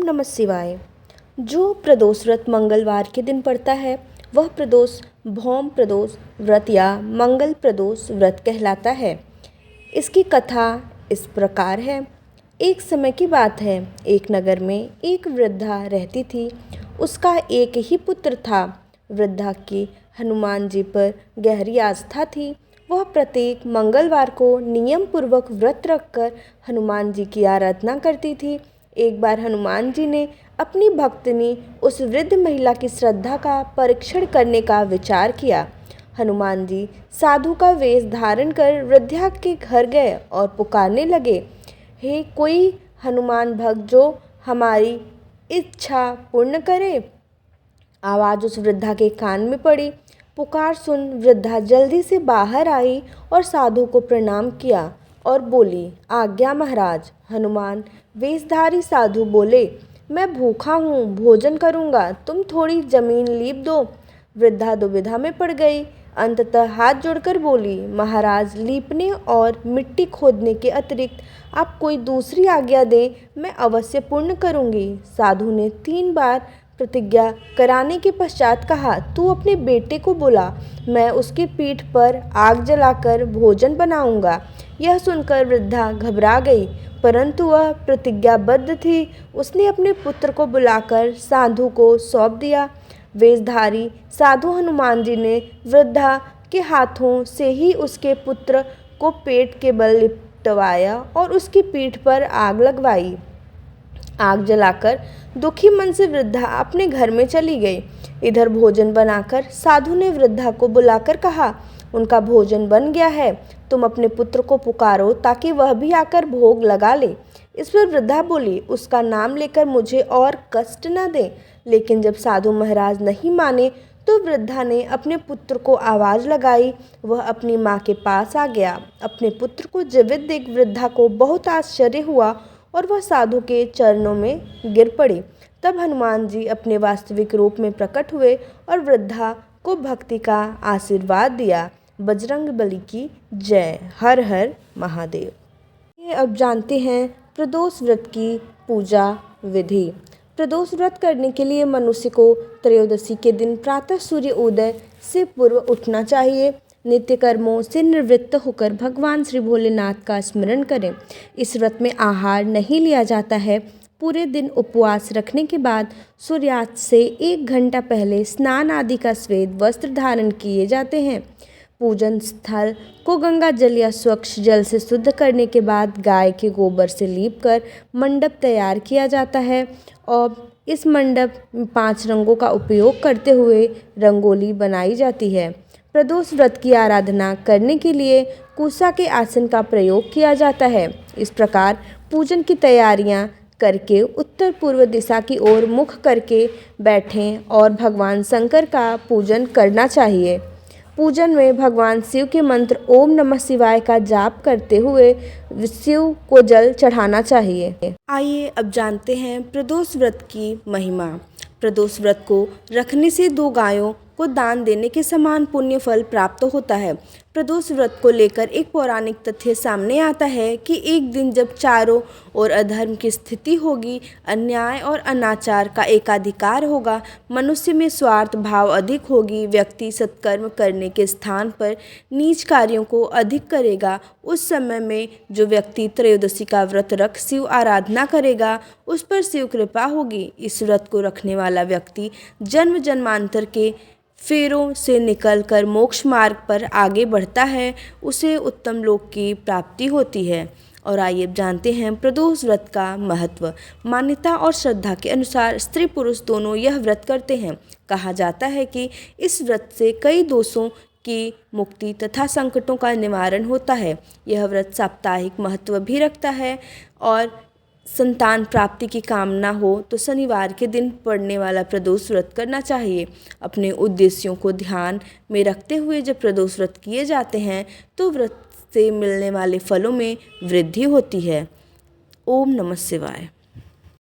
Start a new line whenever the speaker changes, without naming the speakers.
नमः शिवाय। जो प्रदोष व्रत मंगलवार के दिन पड़ता है वह प्रदोष भौम प्रदोष व्रत या मंगल प्रदोष व्रत कहलाता है। इसकी कथा इस प्रकार है। एक समय की बात है, एक नगर में एक वृद्धा रहती थी। उसका एक ही पुत्र था। वृद्धा की हनुमान जी पर गहरी आस्था थी। वह प्रत्येक मंगलवार को नियम पूर्वक व्रत रखकर हनुमान जी की आराधना करती थी। एक बार हनुमान जी ने अपनी भक्तिनी उस वृद्ध महिला की श्रद्धा का परीक्षण करने का विचार किया। हनुमान जी साधु का वेश धारण कर वृद्धा के घर गए और पुकारने लगे, हे कोई हनुमान भक्त जो हमारी इच्छा पूर्ण करे। आवाज़ उस वृद्धा के कान में पड़ी। पुकार सुन वृद्धा जल्दी से बाहर आई और साधु को प्रणाम किया और बोली, आज्ञा महाराज। हनुमान वेशधारी साधु बोले, मैं भूखा हूँ, भोजन करूँगा, तुम थोड़ी जमीन लीप दो। वृद्धा दुविधा में पड़ गई। अंततः हाथ जोड़कर बोली, महाराज लीपने और मिट्टी खोदने के अतिरिक्त आप कोई दूसरी आज्ञा दें, मैं अवश्य पूर्ण करूँगी। साधु ने 3 बार प्रतिज्ञा कराने के पश्चात कहा, तू अपने बेटे को बुला, मैं उसकी पीठ पर आग जलाकर भोजन बनाऊंगा। यह सुनकर वृद्धा घबरा गई, परंतु वह प्रतिज्ञाबद्ध थी। उसने अपने पुत्र को बुलाकर साधु को सौंप दिया। वेशधारी साधु हनुमान जी ने वृद्धा के हाथों से ही उसके पुत्र को पेट के बल लिपटवाया और उसकी पीठ पर आग लगवाई। आग जलाकर दुखी मन से वृद्धा अपने घर में चली गई। इधर भोजन बनाकर साधु ने वृद्धा को बुलाकर कहा, उनका भोजन बन गया है, तुम अपने पुत्र को पुकारो ताकि वह भी आकर भोग लगा ले। इस पर वृद्धा बोली, उसका नाम लेकर मुझे और कष्ट न दे। लेकिन जब साधु महाराज नहीं माने तो वृद्धा ने अपने पुत्र को आवाज़ लगाई। वह अपनी माँ के पास आ गया। अपने पुत्र को जीवित देख वृद्धा को बहुत आश्चर्य हुआ और वह साधु के चरणों में गिर पड़ी। तब हनुमान जी अपने वास्तविक रूप में प्रकट हुए और वृद्धा को भक्ति का आशीर्वाद दिया। बजरंगबली की जय। हर हर महादेव। ये अब जानते हैं प्रदोष व्रत की पूजा विधि। प्रदोष व्रत करने के लिए मनुष्य को त्रयोदशी के दिन प्रातः सूर्य उदय से पूर्व उठना चाहिए। नित्य कर्मों से निवृत्त होकर भगवान श्री भोलेनाथ का स्मरण करें। इस व्रत में आहार नहीं लिया जाता है। पूरे दिन उपवास रखने के बाद सूर्यास्त से 1 घंटा पहले स्नान आदि का श्वेत वस्त्र धारण किए जाते हैं। पूजन स्थल को गंगा जल या स्वच्छ जल से शुद्ध करने के बाद गाय के गोबर से लीपकर मंडप तैयार किया जाता है और इस मंडप में 5 रंगों का उपयोग करते हुए रंगोली बनाई जाती है। प्रदोष व्रत की आराधना करने के लिए कुशा के आसन का प्रयोग किया जाता है। इस प्रकार पूजन की तैयारियां करके उत्तर पूर्व दिशा की ओर मुख करके बैठें और भगवान शंकर का पूजन करना चाहिए। पूजन में भगवान शिव के मंत्र ओम नमः शिवाय का जाप करते हुए शिव को जल चढ़ाना चाहिए। आइए अब जानते हैं प्रदोष व्रत की महिमा। प्रदोष व्रत को रखने से 2 गायों को दान देने के समान पुण्य फल प्राप्त होता है। प्रदोष व्रत को लेकर एक पौराणिक तथ्य सामने आता है कि एक दिन जब चारों ओर अधर्म की स्थिति होगी, अन्याय और अनाचार का एकाधिकार होगा, मनुष्य में स्वार्थ भाव अधिक होगी, व्यक्ति सत्कर्म करने के स्थान पर नीच कार्यों को अधिक करेगा, उस समय में जो व्यक्ति त्रयोदशी का व्रत रख शिव आराधना करेगा उस पर शिव कृपा होगी। इस व्रत को रखने वाला व्यक्ति जन्म जन्मांतर के फेरों से निकलकर मोक्ष मार्ग पर आगे बढ़ता है, उसे उत्तम लोक की प्राप्ति होती है। और आइए जानते हैं प्रदोष व्रत का महत्व। मान्यता और श्रद्धा के अनुसार स्त्री पुरुष दोनों यह व्रत करते हैं। कहा जाता है कि इस व्रत से कई दोषों की मुक्ति तथा संकटों का निवारण होता है। यह व्रत साप्ताहिक महत्व भी रखता है और संतान प्राप्ति की कामना हो तो शनिवार के दिन पड़ने वाला प्रदोष व्रत करना चाहिए। अपने उद्देश्यों को ध्यान में रखते हुए जब प्रदोष व्रत किए जाते हैं तो व्रत से मिलने वाले फलों में वृद्धि होती है। ओम नमः शिवाय।